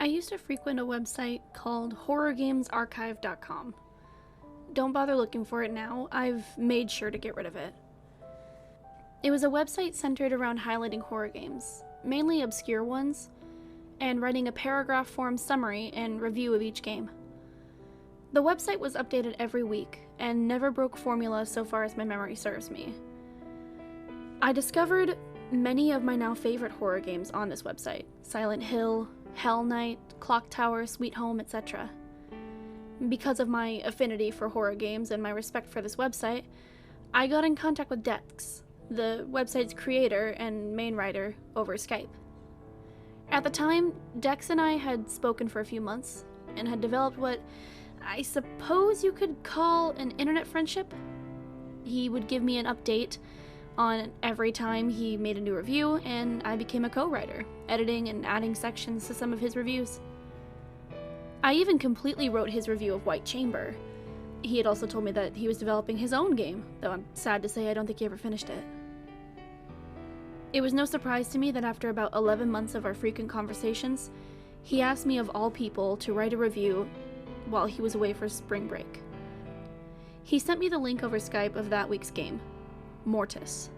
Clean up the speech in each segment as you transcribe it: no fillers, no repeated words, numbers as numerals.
I used to frequent a website called horrorgamesarchive.com. Don't bother looking for it now, I've made sure to get rid of it. It was a website centered around highlighting horror games, mainly obscure ones, and writing a paragraph form summary and review of each game. The website was updated every week and never broke formula so far as my memory serves me. I discovered many of my now favorite horror games on this website: Silent Hill, Hell Night, Clock Tower, Sweet Home, etc. Because of my affinity for horror games and my respect for this website, I got in contact with Dex, the website's creator and main writer, over Skype. At the time, Dex and I had spoken for a few months and had developed what I suppose you could call an internet friendship. He would give me an update on every time he made a new review, and I became a co-writer, editing and adding sections to some of his reviews. I even completely wrote his review of White Chamber. He had also told me that he was developing his own game, though I'm sad to say I don't think he ever finished it. It was no surprise to me that after about 11 months of our frequent conversations, he asked me of all people to write a review while he was away for spring break. He sent me the link over Skype of that week's game, Mortis.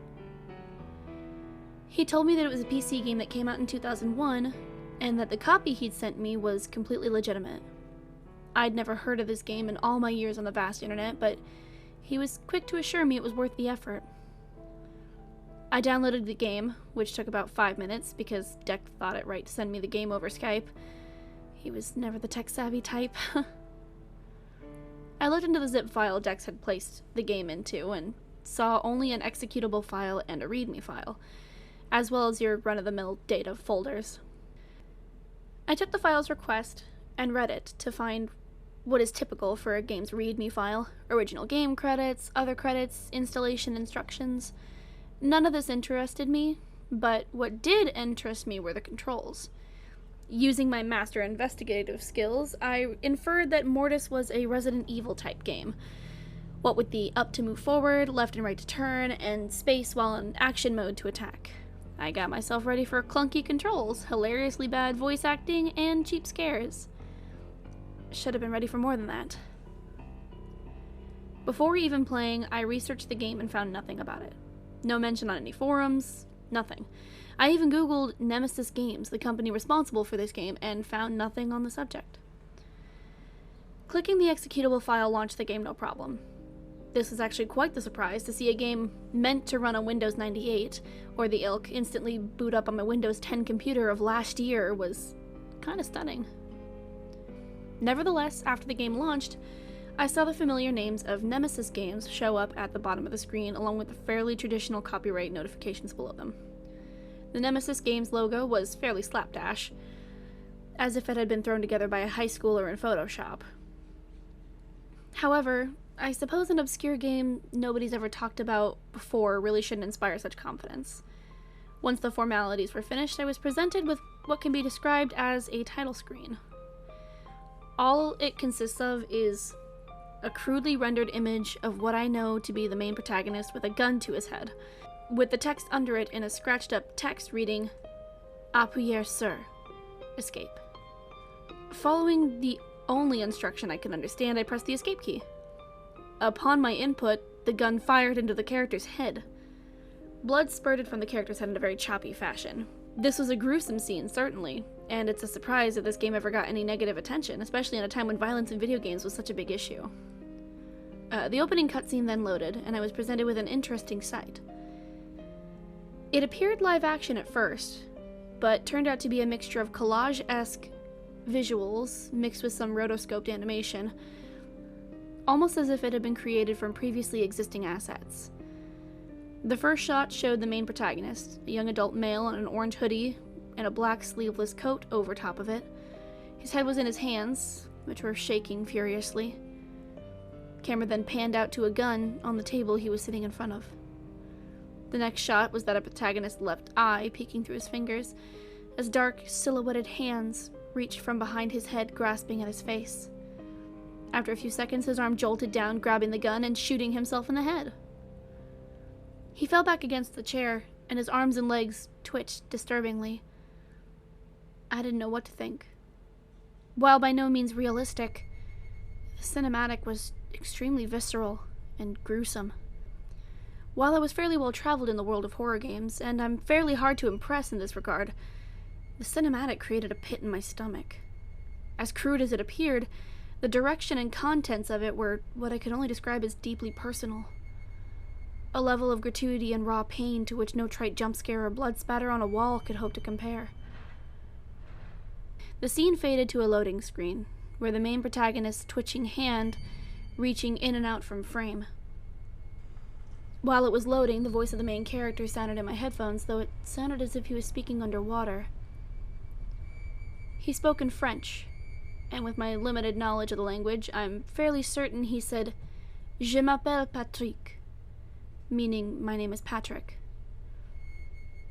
He told me that it was a PC game that came out in 2001, and that the copy he'd sent me was completely legitimate. I'd never heard of this game in all my years on the vast internet, but he was quick to assure me it was worth the effort. I downloaded the game, which took about 5 minutes because Dex thought it right to send me the game over Skype. He was never the tech-savvy type. I looked into the zip file Dex had placed the game into and saw only an executable file and a README file, as well as your run-of-the-mill data folders. I took the file's request and read it to find what is typical for a game's README file: original game credits, other credits, installation instructions. None of this interested me, but what did interest me were the controls. Using my master investigative skills, I inferred that Mortis was a Resident Evil type game. What with the up to move forward, left and right to turn, and space while in action mode to attack. I got myself ready for clunky controls, hilariously bad voice acting, and cheap scares. Should have been ready for more than that. Before even playing, I researched the game and found nothing about it. No mention on any forums, nothing. I even googled Nemesis Games, the company responsible for this game, and found nothing on the subject. Clicking the executable file launched the game no problem. This was actually quite the surprise to see a game meant to run on Windows 98, or the ilk, instantly boot up on my Windows 10 computer of last year was kinda stunning. Nevertheless, after the game launched, I saw the familiar names of Nemesis Games show up at the bottom of the screen, along with the fairly traditional copyright notifications below them. The Nemesis Games logo was fairly slapdash, as if it had been thrown together by a high schooler in Photoshop. However, I suppose an obscure game nobody's ever talked about before really shouldn't inspire such confidence. Once the formalities were finished, I was presented with what can be described as a title screen. All it consists of is a crudely rendered image of what I know to be the main protagonist with a gun to his head, with the text under it in a scratched up text reading, "Appuyer sur," escape. Following the only instruction I could understand, I pressed the escape key. Upon my input, the gun fired into the character's head. Blood spurted from the character's head in a very choppy fashion. This was a gruesome scene, certainly, and it's a surprise that this game ever got any negative attention, especially in a time when violence in video games was such a big issue. The opening cutscene then loaded, and I was presented with an interesting sight. It appeared live action at first, but turned out to be a mixture of collage-esque visuals mixed with some rotoscoped animation, almost as if it had been created from previously existing assets. The first shot showed the main protagonist, a young adult male in an orange hoodie and a black sleeveless coat over top of it. His head was in his hands, which were shaking furiously. Camera then panned out to a gun on the table he was sitting in front of. The next shot was that a protagonist's left eye peeking through his fingers, as dark, silhouetted hands reached from behind his head, grasping at his face. After a few seconds, his arm jolted down, grabbing the gun and shooting himself in the head. He fell back against the chair, and his arms and legs twitched disturbingly. I didn't know what to think. While by no means realistic, the cinematic was extremely visceral and gruesome. While I was fairly well traveled in the world of horror games, and I'm fairly hard to impress in this regard, the cinematic created a pit in my stomach. As crude as it appeared, the direction and contents of it were what I could only describe as deeply personal. A level of gratuity and raw pain to which no trite jump scare or blood spatter on a wall could hope to compare. The scene faded to a loading screen, where the main protagonist's twitching hand reaching in and out from frame. While it was loading, the voice of the main character sounded in my headphones, though it sounded as if he was speaking underwater. He spoke in French, and with my limited knowledge of the language, I'm fairly certain he said, "Je m'appelle Patrick," meaning my name is Patrick.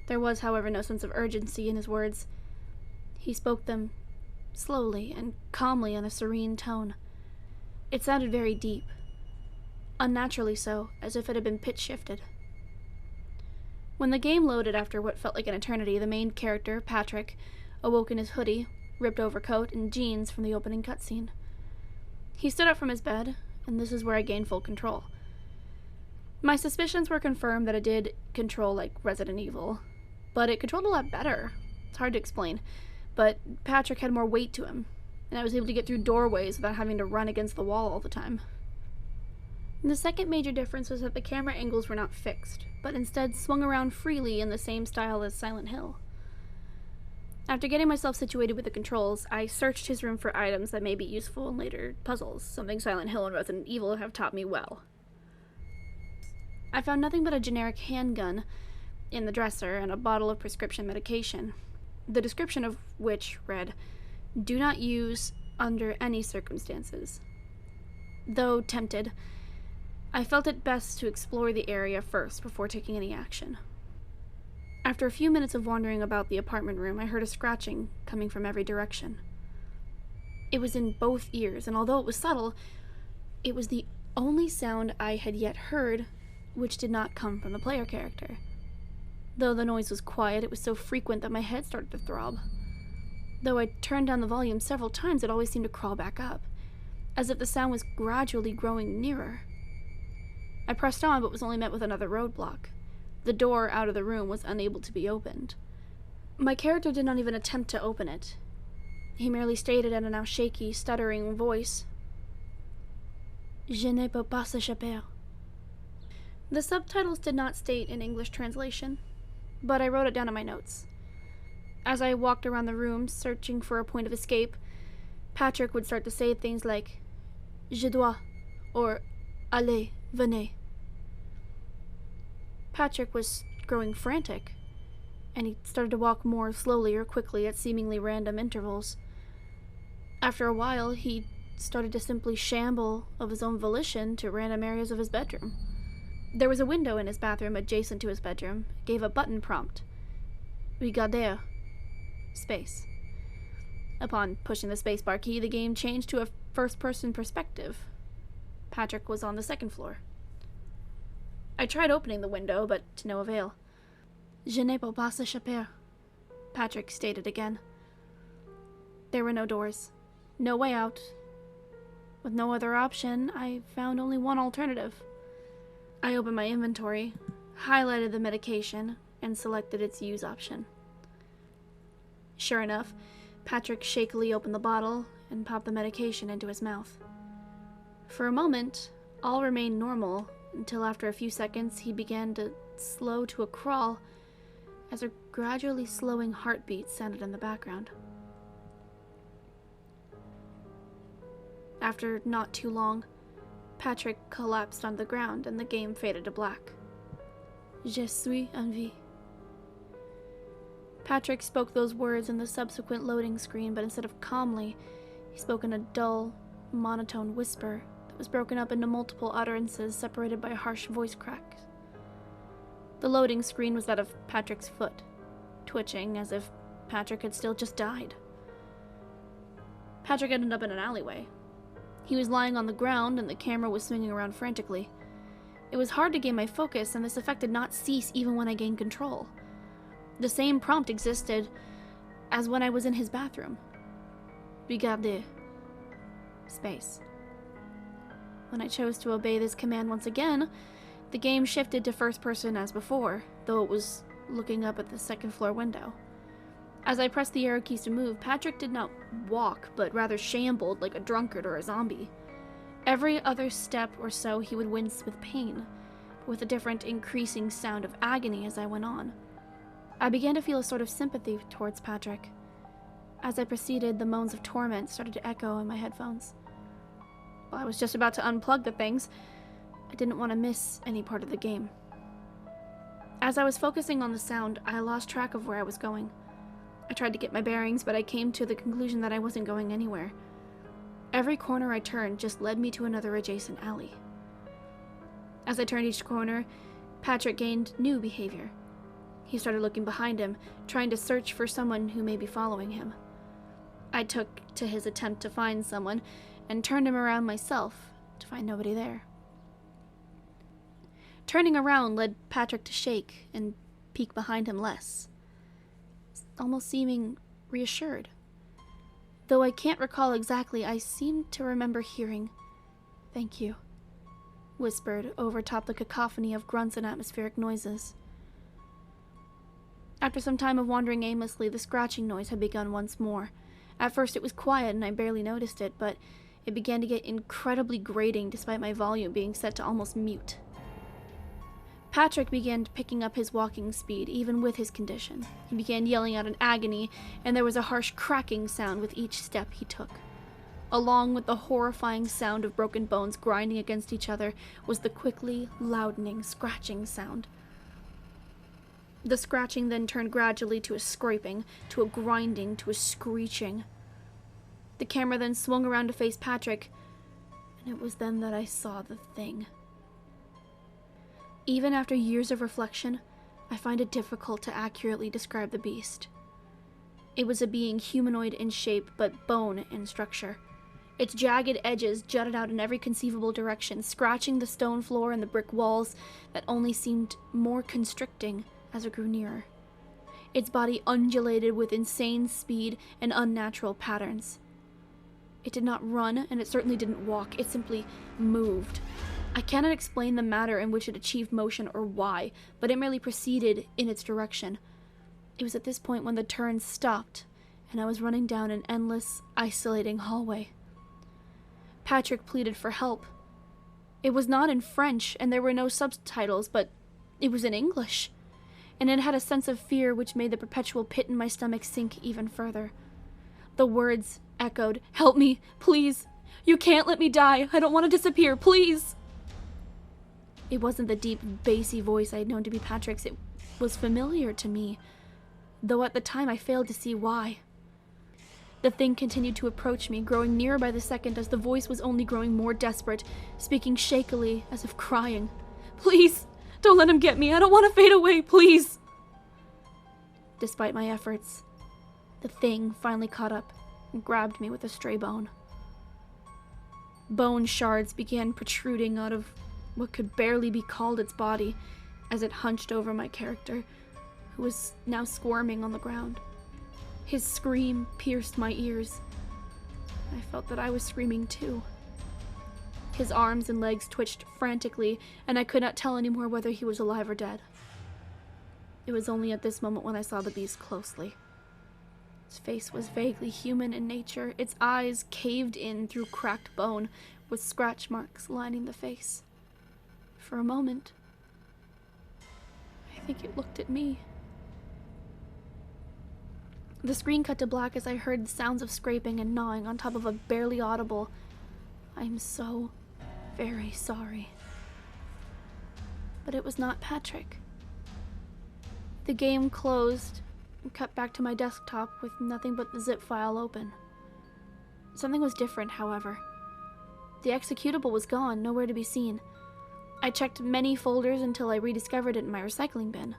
There was, however, no sense of urgency in his words. He spoke them slowly and calmly in a serene tone. It sounded very deep, unnaturally so, as if it had been pitch shifted. When the game loaded after what felt like an eternity, the main character, Patrick, awoke in his hoodie, ripped overcoat, and jeans from the opening cutscene. He stood up from his bed, and this is where I gained full control. My suspicions were confirmed that it did control like Resident Evil, but it controlled a lot better. It's hard to explain, but Patrick had more weight to him, and I was able to get through doorways without having to run against the wall all the time. And the second major difference was that the camera angles were not fixed, but instead swung around freely in the same style as Silent Hill. After getting myself situated with the controls, I searched his room for items that may be useful in later puzzles, something Silent Hill and Resident Evil have taught me well. I found nothing but a generic handgun in the dresser and a bottle of prescription medication, the description of which read, "Do not use under any circumstances." Though tempted, I felt it best to explore the area first before taking any action. After a few minutes of wandering about the apartment room, I heard a scratching coming from every direction. It was in both ears, and although it was subtle, it was the only sound I had yet heard which did not come from the player character. Though the noise was quiet, it was so frequent that my head started to throb. Though I turned down the volume several times, it always seemed to crawl back up, as if the sound was gradually growing nearer. I pressed on, but was only met with another roadblock. The door out of the room was unable to be opened. My character did not even attempt to open it. He merely stated in a now shaky, stuttering voice, "Je ne peux pas s'échapper." The subtitles did not state an English translation, but I wrote it down in my notes. As I walked around the room, searching for a point of escape, Patrick would start to say things like, "Je dois," or "Allez, venez." Patrick was growing frantic, and he started to walk more slowly or quickly at seemingly random intervals. After a while, he started to simply shamble of his own volition to random areas of his bedroom. There was a window in his bathroom adjacent to his bedroom. It gave a button prompt. Regarder. Space. Upon pushing the spacebar key, the game changed to a first-person perspective. Patrick was on the second floor. I tried opening the window, but to no avail. "Je ne peux pas échapper," Patrick stated again. There were no doors, no way out. With no other option, I found only one alternative. I opened my inventory, highlighted the medication, and selected its use option. Sure enough, Patrick shakily opened the bottle and popped the medication into his mouth. For a moment, all remained normal, until after a few seconds he began to slow to a crawl as a gradually slowing heartbeat sounded in the background. After not too long, Patrick collapsed on the ground and the game faded to black. "Je suis en vie." Patrick spoke those words in the subsequent loading screen, but instead of calmly, he spoke in a dull, monotone whisper that was broken up into multiple utterances separated by harsh voice cracks. The loading screen was that of Patrick's foot, twitching as if Patrick had still just died. Patrick ended up in an alleyway. He was lying on the ground and the camera was swinging around frantically. It was hard to gain my focus, and this effect did not cease even when I gained control. The same prompt existed as when I was in his bathroom. Regardez. Space. When I chose to obey this command once again, the game shifted to first person as before, though it was looking up at the second floor window. As I pressed the arrow keys to move, Patrick did not walk, but rather shambled like a drunkard or a zombie. Every other step or so he would wince with pain, with a different increasing sound of agony as I went on. I began to feel a sort of sympathy towards Patrick. As I proceeded, the moans of torment started to echo in my headphones. While I was just about to unplug the things, I didn't want to miss any part of the game. As I was focusing on the sound, I lost track of where I was going. I tried to get my bearings, but I came to the conclusion that I wasn't going anywhere. Every corner I turned just led me to another adjacent alley. As I turned each corner, Patrick gained new behavior. He started looking behind him, trying to search for someone who may be following him. I took to his attempt to find someone and turned him around myself to find nobody there. Turning around led Patrick to shake and peek behind him less, almost seeming reassured. Though I can't recall exactly, I seem to remember hearing, "Thank you," whispered over top the cacophony of grunts and atmospheric noises. After some time of wandering aimlessly, the scratching noise had begun once more. At first it was quiet and I barely noticed it, but it began to get incredibly grating despite my volume being set to almost mute. Patrick began picking up his walking speed, even with his condition. He began yelling out in agony, and there was a harsh cracking sound with each step he took. Along with the horrifying sound of broken bones grinding against each other was the quickly loudening, scratching sound. The scratching then turned gradually to a scraping, to a grinding, to a screeching. The camera then swung around to face Patrick, and it was then that I saw the thing. Even after years of reflection, I find it difficult to accurately describe the beast. It was a being humanoid in shape, but bone in structure. Its jagged edges jutted out in every conceivable direction, scratching the stone floor and the brick walls that only seemed more constricting as it grew nearer. Its body undulated with insane speed and unnatural patterns. It did not run, and it certainly didn't walk. It simply moved. I cannot explain the manner in which it achieved motion or why, but it merely proceeded in its direction. It was at this point when the turn stopped, and I was running down an endless, isolating hallway. Patrick pleaded for help. It was not in French, and there were no subtitles, but it was in English, and it had a sense of fear which made the perpetual pit in my stomach sink even further. The words echoed, "Help me, please! You can't let me die! I don't want to disappear, please!" It wasn't the deep, bassy voice I had known to be Patrick's. It was familiar to me, though at the time I failed to see why. The thing continued to approach me, growing nearer by the second as the voice was only growing more desperate, speaking shakily as if crying. "Please, don't let him get me. I don't want to fade away, please." Despite my efforts, the thing finally caught up and grabbed me with a stray bone. Bone shards began protruding out of what could barely be called its body as it hunched over my character, who was now squirming on the ground. His scream pierced my ears. I felt that I was screaming too. His arms and legs twitched frantically, and I could not tell anymore whether he was alive or dead. It was only at this moment when I saw the beast closely. Its face was vaguely human in nature, its eyes caved in through cracked bone, with scratch marks lining the face. For a moment, I think it looked at me. The screen cut to black as I heard the sounds of scraping and gnawing on top of a barely audible, "I'm so very sorry." But it was not Patrick. The game closed and cut back to my desktop with nothing but the zip file open. Something was different, however. The executable was gone, nowhere to be seen. I checked many folders until I rediscovered it in my recycling bin.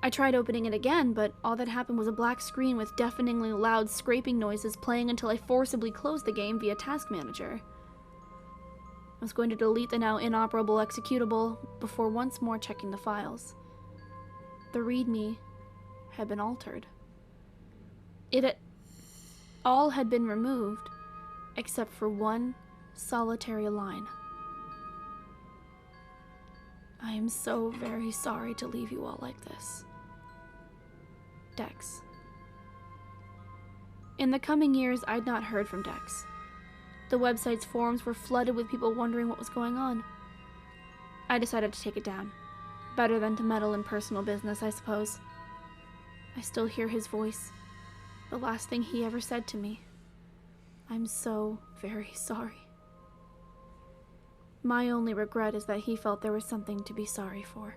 I tried opening it again, but all that happened was a black screen with deafeningly loud scraping noises playing until I forcibly closed the game via Task Manager. I was going to delete the now inoperable executable before once more checking the files. The README had been altered. It had... All had been removed, except for one solitary line. I am so very sorry to leave you all like this. Dex. In the coming years, I'd not heard from Dex. The website's forums were flooded with people wondering what was going on. I decided to take it down. Better than to meddle in personal business, I suppose. I still hear his voice. The last thing he ever said to me. I'm so very sorry. My only regret is that he felt there was something to be sorry for.